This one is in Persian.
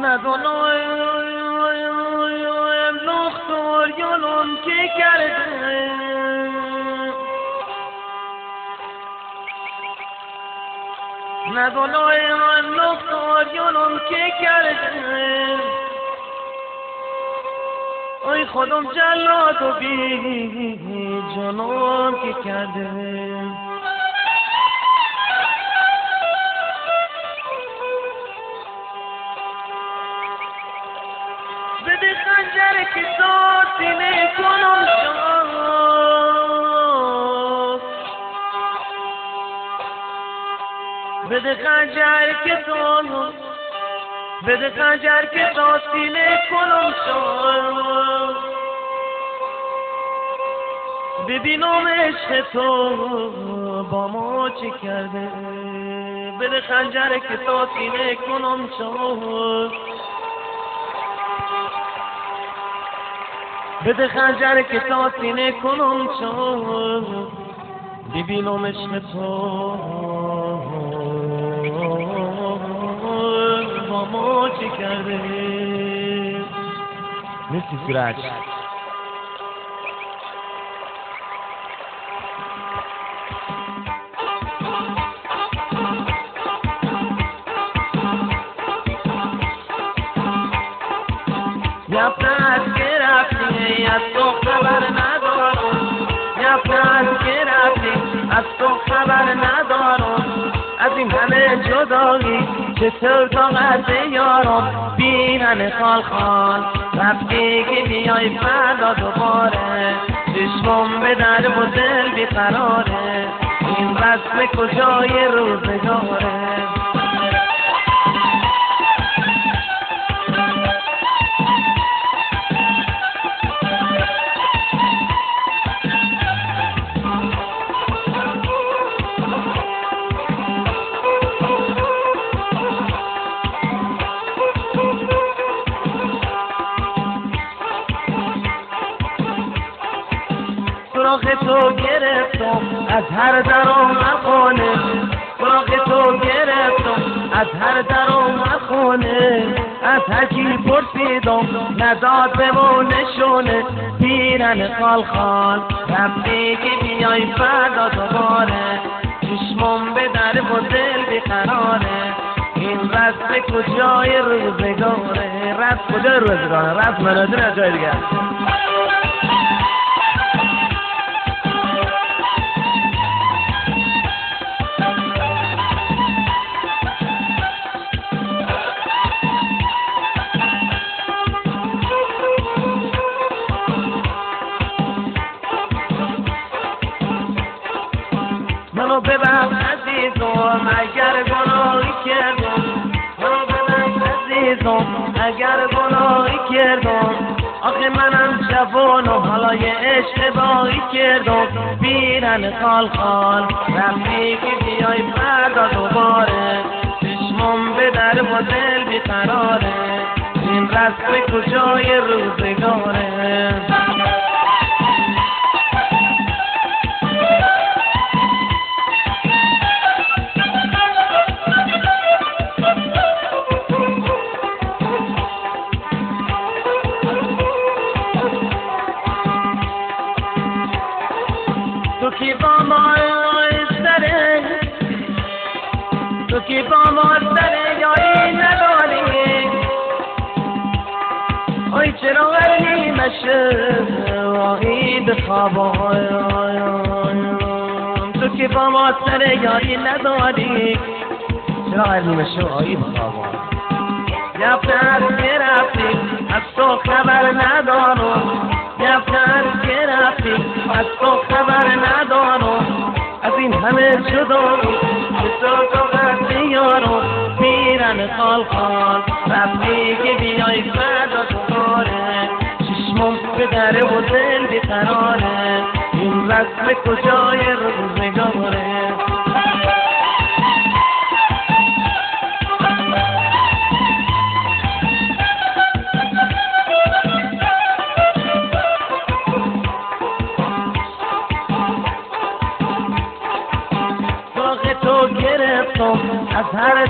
ندانم دختر یالون که کرده ندانم دختر یالون که کرده ای خودم جلاد و بی جانان که کرده بده خنجر که تا سینه کنم شما بده خنجر که تا بده خنجر که تا سینه کنم شما ببینم عشق تو با ما چه کرده بده خنجر که تا سینه کنم شما بده خنجر که تا سینه کنم شما ببینم عشق تو با ما چه کرده مرسی سورج یفتن که رفتی از تو خبر ندارم یفتن که رفتی از تو خبر ندارم از این همه جدایی چطور طاقت یارم بیرن خال خال رفتی که بیای فردا دوباره چشمم به در و دل بیقراره این رسم کجای روزگاره سراغ تو گرفتم از هر در و خانه سراغ تو گرفتم از هر در و خانه از هر کی پرسیدم نداد به و نشونه پیرن خال خال رفتی که بیای فردا دوباره چشمم به در و دل بیقراره این رسم کجای روزگاره رسم کجای روزگاره رسم منازل از جای دیگه منو ببخش عزیزم اگر گناهی کردم منو ببخش عزیزم اگر گناهی کردم آخه منم جوانم حالا یه اشتباهی کردم بیرن خال خال رفتی که بیای فردا دوباره چشمم به در و دل بیقراره این رسم کجای روزگاره تو کی با ما سره تو کی با ما سره یاری نداری ای چرا ورنی مشه راهی بخوابای تو کی با ما سره یاری نداری چرا ورنی مشه راهی بخوابای یفتن که رفتی از تو خبر ندارم یفتن که رفتی از تو خبر ندارم از این همه جدایی که تو طاقت یارم پیرن خال خال رفتی که بیای فردا دوباره چشمم به در و دل بیقراره این رسم کجای روزگاره تو گرفتم از هر